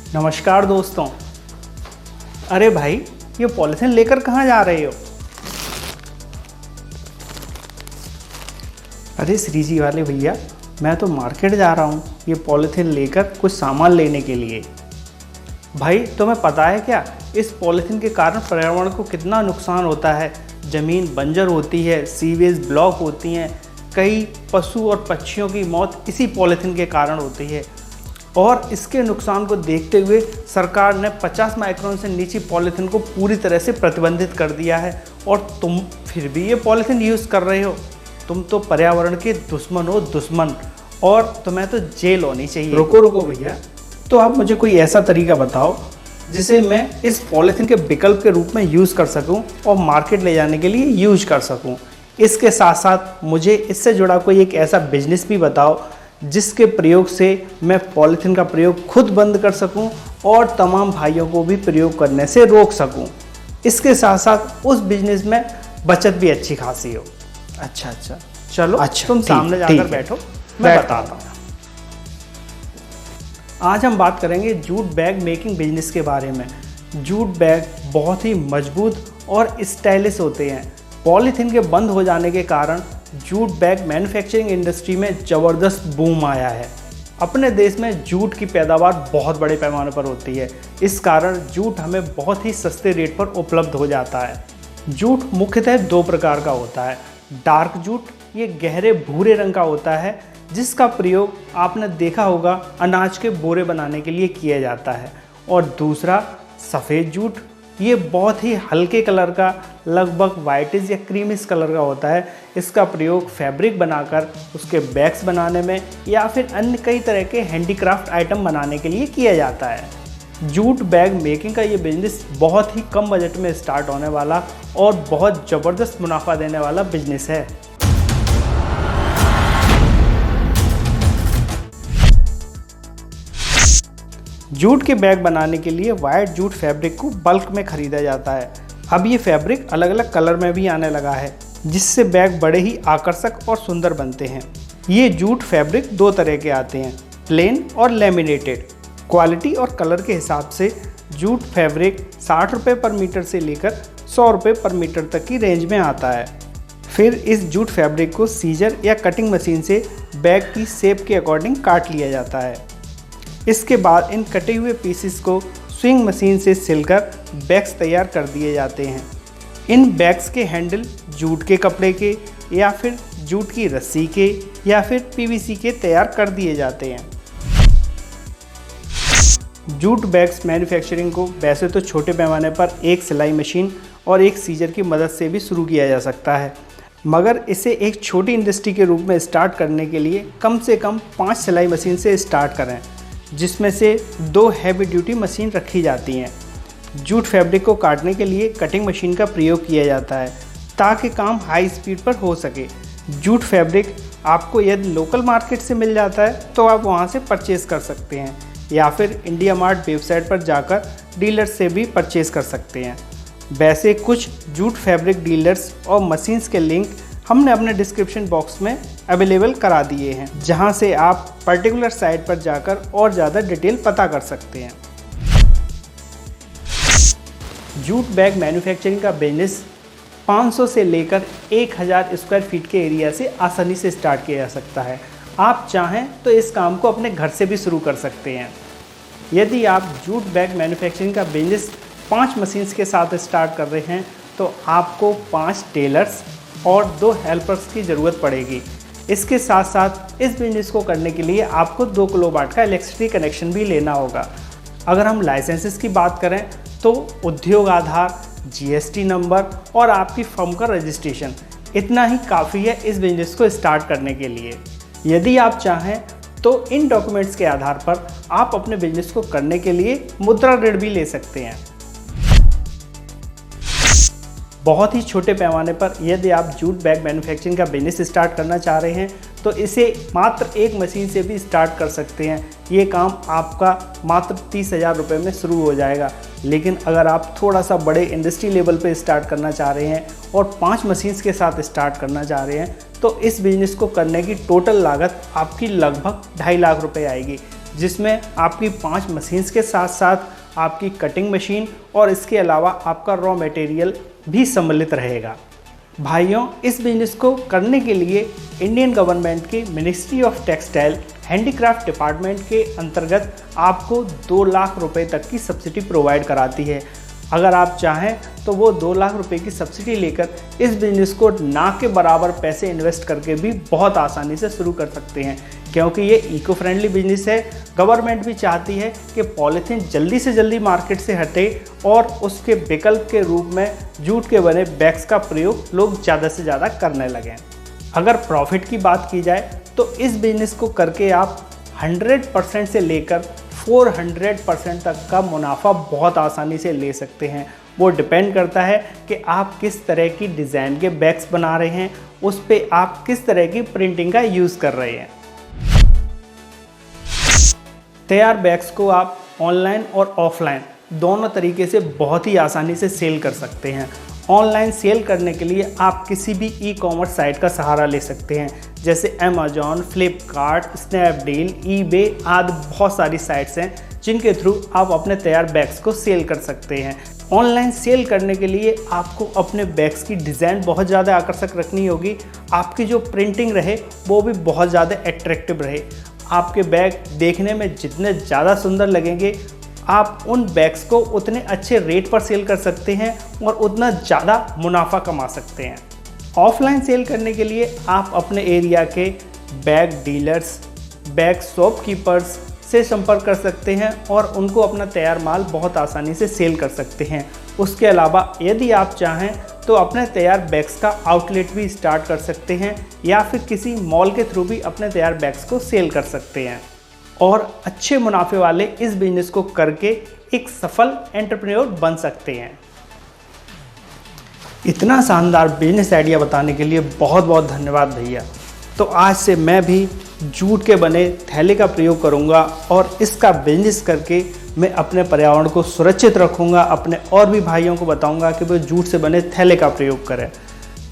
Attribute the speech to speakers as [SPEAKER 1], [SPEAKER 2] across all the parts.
[SPEAKER 1] नमस्कार दोस्तों। अरे भाई, ये पॉलिथीन लेकर कहाँ जा रहे हो? अरे श्री जी वाले भैया, मैं तो मार्केट जा रहा हूँ ये पॉलिथीन लेकर कुछ सामान लेने के लिए। भाई तुम्हें पता है क्या, इस पॉलिथीन के कारण पर्यावरण को कितना नुकसान होता है। ज़मीन बंजर होती है, सीवेज ब्लॉक होती हैं, कई पशु और पक्षियों की मौत इसी पॉलिथीन के कारण होती है। और इसके नुकसान को देखते हुए सरकार ने 50 माइक्रोन से नीचे पॉलिथीन को पूरी तरह से प्रतिबंधित कर दिया है। और तुम फिर भी ये पॉलिथीन यूज़ कर रहे हो। तुम तो पर्यावरण के दुश्मन हो, दुश्मन। और तुम्हें तो जेल होनी चाहिए। रुको भैया, तो आप मुझे कोई ऐसा तरीका बताओ जिसे मैं इस पॉलिथीन के विकल्प के रूप में यूज़ कर सकूं और मार्केट ले जाने के लिए यूज कर सकूं। इसके साथ साथ मुझे इससे जुड़ा कोई एक ऐसा बिजनेस भी बताओ जिसके प्रयोग से मैं पॉलिथीन का प्रयोग खुद बंद कर सकूं और तमाम भाइयों को भी प्रयोग करने से रोक सकूं। इसके साथ साथ उस बिजनेस में बचत भी अच्छी खासी हो। अच्छा, चलो तुम सामने जाकर बैठो, मैं बताता हूँ। आज हम बात करेंगे जूट बैग मेकिंग बिजनेस के बारे में। जूट बैग बहुत ही मजबूत और स्टाइलिश होते हैं। पॉलीथीन के बंद हो जाने के कारण जूट बैग मैन्युफैक्चरिंग इंडस्ट्री में ज़बरदस्त बूम आया है। अपने देश में जूट की पैदावार बहुत बड़े पैमाने पर होती है। इस कारण जूट हमें बहुत ही सस्ते रेट पर उपलब्ध हो जाता है। जूट मुख्यतः दो प्रकार का होता है। डार्क जूट, ये गहरे भूरे रंग का होता है, जिसका प्रयोग आपने देखा होगा अनाज के बोरे बनाने के लिए किया जाता है। और दूसरा सफ़ेद जूट, ये बहुत ही हल्के कलर का, लगभग वाइटिश या क्रीमिश कलर का होता है। इसका प्रयोग फैब्रिक बनाकर उसके बैग्स बनाने में या फिर अन्य कई तरह के हैंडीक्राफ्ट आइटम बनाने के लिए किया जाता है। जूट बैग मेकिंग का ये बिजनेस बहुत ही कम बजट में स्टार्ट होने वाला और बहुत ज़बरदस्त मुनाफा देने वाला बिजनेस है। जूट के बैग बनाने के लिए वाइट जूट फैब्रिक को बल्क में खरीदा जाता है। अब ये फैब्रिक अलग अलग कलर में भी आने लगा है, जिससे बैग बड़े ही आकर्षक और सुंदर बनते हैं। ये जूट फैब्रिक दो तरह के आते हैं, प्लेन और लेमिनेटेड। क्वालिटी और कलर के हिसाब से जूट फैब्रिक 60 रुपये पर मीटर से लेकर 100 रुपये पर मीटर तक की रेंज में आता है। फिर इस जूट फैब्रिक को सीजर या कटिंग मशीन से बैग की शेप के अकॉर्डिंग काट लिया जाता है। इसके बाद इन कटे हुए पीसेस को स्विंग मशीन से सिलकर बैग्स तैयार कर दिए जाते हैं। इन बैग्स के हैंडल जूट के कपड़े के या फिर जूट की रस्सी के या फिर पीवीसी के तैयार कर दिए जाते हैं। जूट बैग्स मैन्युफैक्चरिंग को वैसे तो छोटे पैमाने पर एक सिलाई मशीन और एक सीजर की मदद से भी शुरू किया जा सकता है, मगर इसे एक छोटी इंडस्ट्री के रूप में स्टार्ट करने के लिए कम से कम 5 सिलाई मशीन से स्टार्ट करें, जिसमें से 2 हैवी ड्यूटी मशीन रखी जाती हैं। जूट फैब्रिक को काटने के लिए कटिंग मशीन का प्रयोग किया जाता है ताकि काम हाई स्पीड पर हो सके। जूट फैब्रिक आपको यदि लोकल मार्केट से मिल जाता है तो आप वहां से परचेज़ कर सकते हैं या फिर इंडिया मार्ट वेबसाइट पर जाकर डीलर से भी परचेज़ कर सकते हैं। वैसे कुछ जूट फैब्रिक डीलर्स और मशीन्स के लिंक हमने अपने डिस्क्रिप्शन बॉक्स में अवेलेबल करा दिए हैं, जहां से आप पर्टिकुलर साइट पर जाकर और ज़्यादा डिटेल पता कर सकते हैं। जूट बैग मैन्युफैक्चरिंग का बिजनेस 500 से लेकर 1000 स्क्वायर फीट के एरिया से आसानी से स्टार्ट किया जा सकता है। आप चाहें तो इस काम को अपने घर से भी शुरू कर सकते हैं। यदि आप जूट बैग मैन्युफैक्चरिंग का बिजनेस 5 मशीन्स के साथ स्टार्ट कर रहे हैं तो आपको 5 टेलर्स और 2 हेल्पर्स की ज़रूरत पड़ेगी। इसके साथ साथ इस बिजनेस को करने के लिए आपको 2 किलोवाट का इलेक्ट्रिसिटी कनेक्शन भी लेना होगा। अगर हम लाइसेंसेस की बात करें तो उद्योग आधार, जीएसटी नंबर और आपकी फर्म का रजिस्ट्रेशन, इतना ही काफ़ी है इस बिजनेस को स्टार्ट करने के लिए। यदि आप चाहें तो इन डॉक्यूमेंट्स के आधार पर आप अपने बिजनेस को करने के लिए मुद्रा ऋण भी ले सकते हैं। बहुत ही छोटे पैमाने पर यदि आप जूट बैग मैन्युफैक्चरिंग का बिजनेस स्टार्ट करना चाह रहे हैं तो इसे मात्र एक मशीन से भी स्टार्ट कर सकते हैं। ये काम आपका मात्र 30,000 रुपये में शुरू हो जाएगा। लेकिन अगर आप थोड़ा सा बड़े इंडस्ट्री लेवल पे स्टार्ट करना चाह रहे हैं और 5 मशीन्स के साथ स्टार्ट करना चाह रहे हैं तो इस बिज़नेस को करने की टोटल लागत आपकी लगभग 2.5 लाख रुपए आएगी, जिसमें आपकी 5 मशीन्स के साथ साथ आपकी कटिंग मशीन और इसके अलावा आपका रॉ मटेरियल भी सम्मिलित रहेगा। भाइयों, इस बिजनेस को करने के लिए इंडियन गवर्नमेंट की ministry of textile handicraft department के अंतर्गत आपको 2 लाख रुपए तक की सब्सिडी प्रोवाइड कराती है। अगर आप चाहें तो वो 2 लाख रुपए की सब्सिडी लेकर इस बिज़नेस को ना के बराबर पैसे इन्वेस्ट करके भी बहुत आसानी से शुरू कर सकते हैं, क्योंकि ये इको फ्रेंडली बिजनेस है। गवर्नमेंट भी चाहती है कि पॉलीथीन जल्दी से जल्दी मार्केट से हटे और उसके विकल्प के रूप में जूट के बने बैग्स का प्रयोग लोग ज़्यादा से ज़्यादा करने लगें। अगर प्रॉफिट की बात की जाए तो इस बिज़नेस को करके आप 100% से लेकर 400% तक का मुनाफा बहुत आसानी से ले सकते हैं। वो डिपेंड करता है कि आप किस तरह की डिज़ाइन के बैग्स बना रहे हैं, उस पे आप किस तरह की प्रिंटिंग का यूज़ कर रहे हैं। तैयार बैग्स को आप ऑनलाइन और ऑफलाइन दोनों तरीके से बहुत ही आसानी से सेल कर सकते हैं। ऑनलाइन सेल करने के लिए आप किसी भी ई-कॉमर्स साइट का सहारा ले सकते हैं, जैसे अमेजॉन, फ्लिपकार्ट, स्नैपडील, ईबे आदि बहुत सारी साइट्स हैं जिनके थ्रू आप अपने तैयार बैग्स को सेल कर सकते हैं। ऑनलाइन सेल करने के लिए आपको अपने बैग्स की डिज़ाइन बहुत ज़्यादा आकर्षक रखनी होगी। आपकी जो प्रिंटिंग रहे वो भी बहुत ज़्यादा अट्रैक्टिव रहे। आपके बैग देखने में जितने ज़्यादा सुंदर लगेंगे, आप उन बैग्स को उतने अच्छे रेट पर सेल कर सकते हैं और उतना ज़्यादा मुनाफा कमा सकते हैं। ऑफलाइन सेल करने के लिए आप अपने एरिया के बैग डीलर्स, बैग शॉपकीपर्स से संपर्क कर सकते हैं और उनको अपना तैयार माल बहुत आसानी से सेल कर सकते हैं। उसके अलावा यदि आप चाहें तो अपने तैयार बैग्स का आउटलेट भी स्टार्ट कर सकते हैं या फिर किसी मॉल के थ्रू भी अपने तैयार बैग्स को सेल कर सकते हैं और अच्छे मुनाफे वाले इस बिजनेस को करके एक सफल एंटरप्रेन्योर बन सकते हैं। इतना शानदार बिजनेस आइडिया बताने के लिए बहुत बहुत धन्यवाद भैया। तो आज से मैं भी जूट के बने थैले का प्रयोग करूंगा और इसका बिजनेस करके मैं अपने पर्यावरण को सुरक्षित रखूंगा। अपने और भी भाइयों को बताऊंगा कि वो जूट से बने थैले का प्रयोग करें।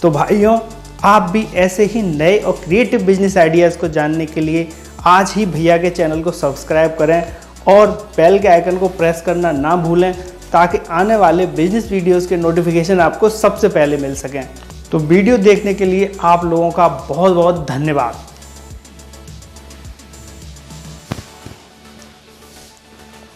[SPEAKER 1] तो भाइयों, आप भी ऐसे ही नए और क्रिएटिव बिजनेस आइडियाज़ को जानने के लिए आज ही भैया के चैनल को सब्सक्राइब करें और बेल के आइकन को प्रेस करना ना भूलें, ताकि आने वाले बिजनेस वीडियोस के नोटिफिकेशन आपको सबसे पहले मिल सकें। तो वीडियो देखने के लिए आप लोगों का बहुत बहुत धन्यवाद।